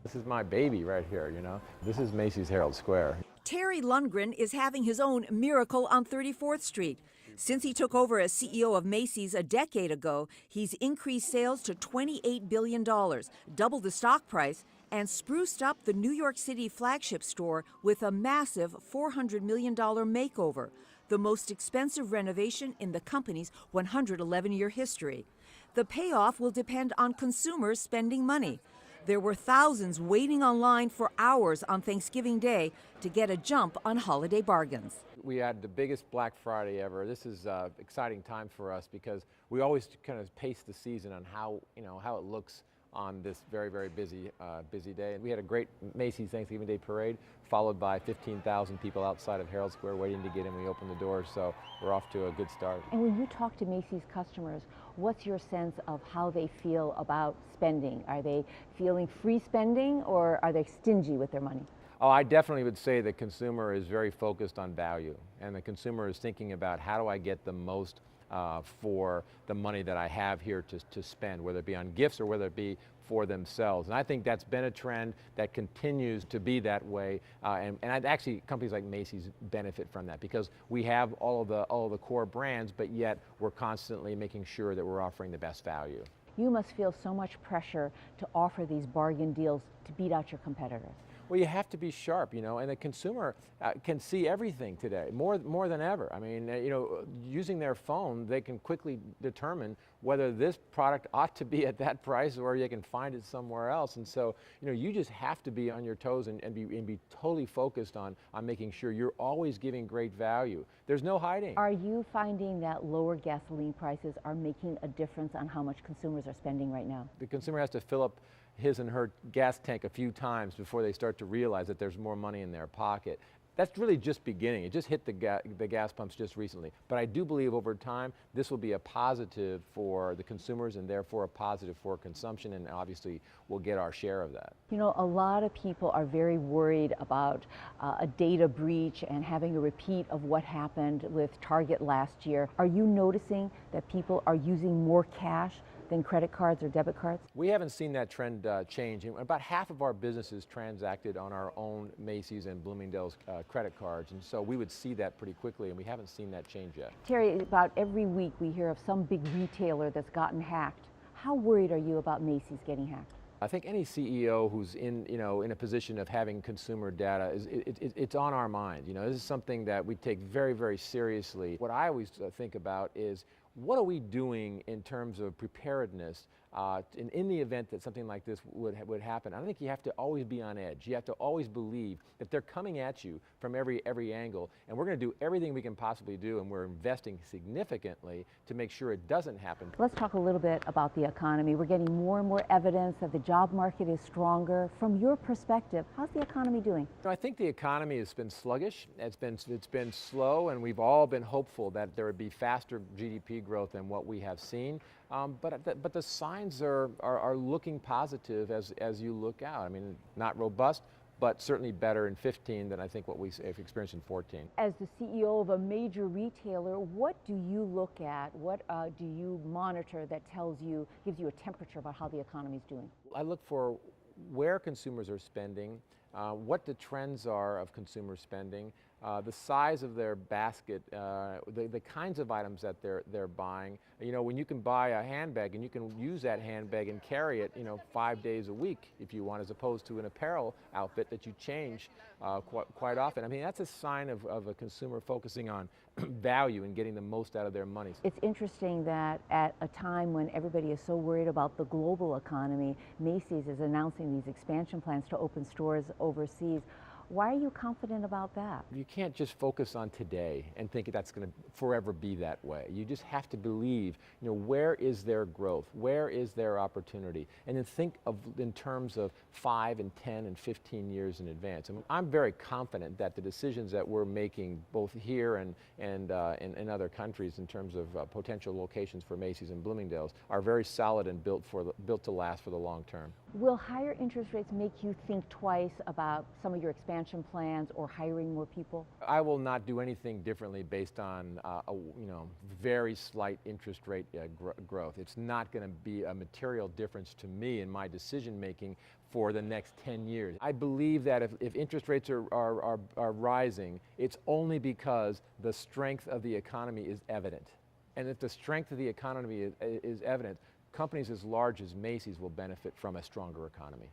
This is my baby right here, you know. This is Macy's Herald Square. Terry Lundgren is having his own miracle on 34th Street. Since he took over as CEO of Macy's a decade ago, he's increased sales to $28 billion, doubled the stock price, and spruced up the New York City flagship store with a massive $400 million makeover, the most expensive renovation in the company's 111-year history. The payoff will depend on consumers spending money. There were thousands waiting online for hours on Thanksgiving Day to get a jump on holiday bargains. We had the biggest Black Friday ever. This is an exciting time for us because we always kind of pace the season on how it looks on this very, very busy day. And we had a great Macy's Thanksgiving Day parade, followed by 15,000 people outside of Herald Square waiting to get in. We opened the doors, so we're off to a good start. And when you talk to Macy's customers, what's your sense of how they feel about spending? Are they feeling free spending, or are they stingy with their money? Oh, I definitely would say the consumer is very focused on value, and the consumer is thinking about how do I get the most for the money that I have here to spend, whether it be on gifts or whether it be for themselves. And I think that's been a trend that continues to be that way. And actually, companies like Macy's benefit from that because we have all of the core brands, but yet we're constantly making sure that we're offering the best value. You must feel so much pressure to offer these bargain deals to beat out your competitors. Well, you have to be sharp, you know, and the consumer can see everything today, more than ever. I mean, using their phone, they can quickly determine whether this product ought to be at that price or they can find it somewhere else. And so, you just have to be on your toes and be totally focused on making sure you're always giving great value. There's no hiding. Are you finding that lower gasoline prices are making a difference on how much consumers are spending right now? The consumer has to fill up his and her gas tank a few times before they start to realize that there's more money in their pocket. That's really just beginning. It just hit the gas pumps just recently. But I do believe over time, this will be a positive for the consumers and therefore a positive for consumption, and obviously we'll get our share of that. You know, a lot of people are very worried about a data breach and having a repeat of what happened with Target last year. Are you noticing that people are using more cash than credit cards or debit cards? We haven't seen that trend change. About half of our businesses transacted on our own Macy's and Bloomingdale's credit cards, and so we would see that pretty quickly, and we haven't seen that change yet. Terry, about every week we hear of some big retailer that's gotten hacked. How worried are you about Macy's getting hacked? I think any CEO who's in a position of having consumer data, it's on our mind. This is something that we take very, very seriously. What I always think about is, what are we doing in terms of preparedness in the event that something like this would happen? I think you have to always be on edge. You have to always believe that they're coming at you from every angle, and we're going to do everything we can possibly do, and we're investing significantly to make sure it doesn't happen. Let's talk a little bit about the economy. We're getting more and more evidence that the job market is stronger. From your perspective, how's the economy doing? I think the economy has been sluggish. It's been slow, and we've all been hopeful that there would be faster GDP growth than what we have seen. But the signs are looking positive as you look out. I mean, not robust, but certainly better in 15 than I think what we have experienced in 14. As the CEO of a major retailer, what do you look at? What do you monitor that gives you a temperature about how the economy is doing? I look for where consumers are spending, what the trends are of consumer spending, the size of their basket, the kinds of items that they're buying. When you can buy a handbag and you can use that handbag and carry it, 5 days a week if you want, as opposed to an apparel outfit that you change quite often. I mean, that's a sign of a consumer focusing on value and getting the most out of their money. It's interesting that at a time when everybody is so worried about the global economy, Macy's is announcing these expansion plans to open stores overseas. Why are you confident about that? You can't just focus on today and think that's going to forever be that way. You just have to believe, where is their growth? Where is their opportunity? And then think in terms of 5 and 10 and 15 years in advance. And I'm very confident that the decisions that we're making both here and in other countries in terms of potential locations for Macy's and Bloomingdale's are very solid and built to last for the long term. Will higher interest rates make you think twice about some of your expansion plans or hiring more people? I will not do anything differently based on very slight interest rate growth. It's not going to be a material difference to me in my decision making for the next 10 years. I believe that if interest rates are rising, it's only because the strength of the economy is evident. And if the strength of the economy is evident, companies as large as Macy's will benefit from a stronger economy.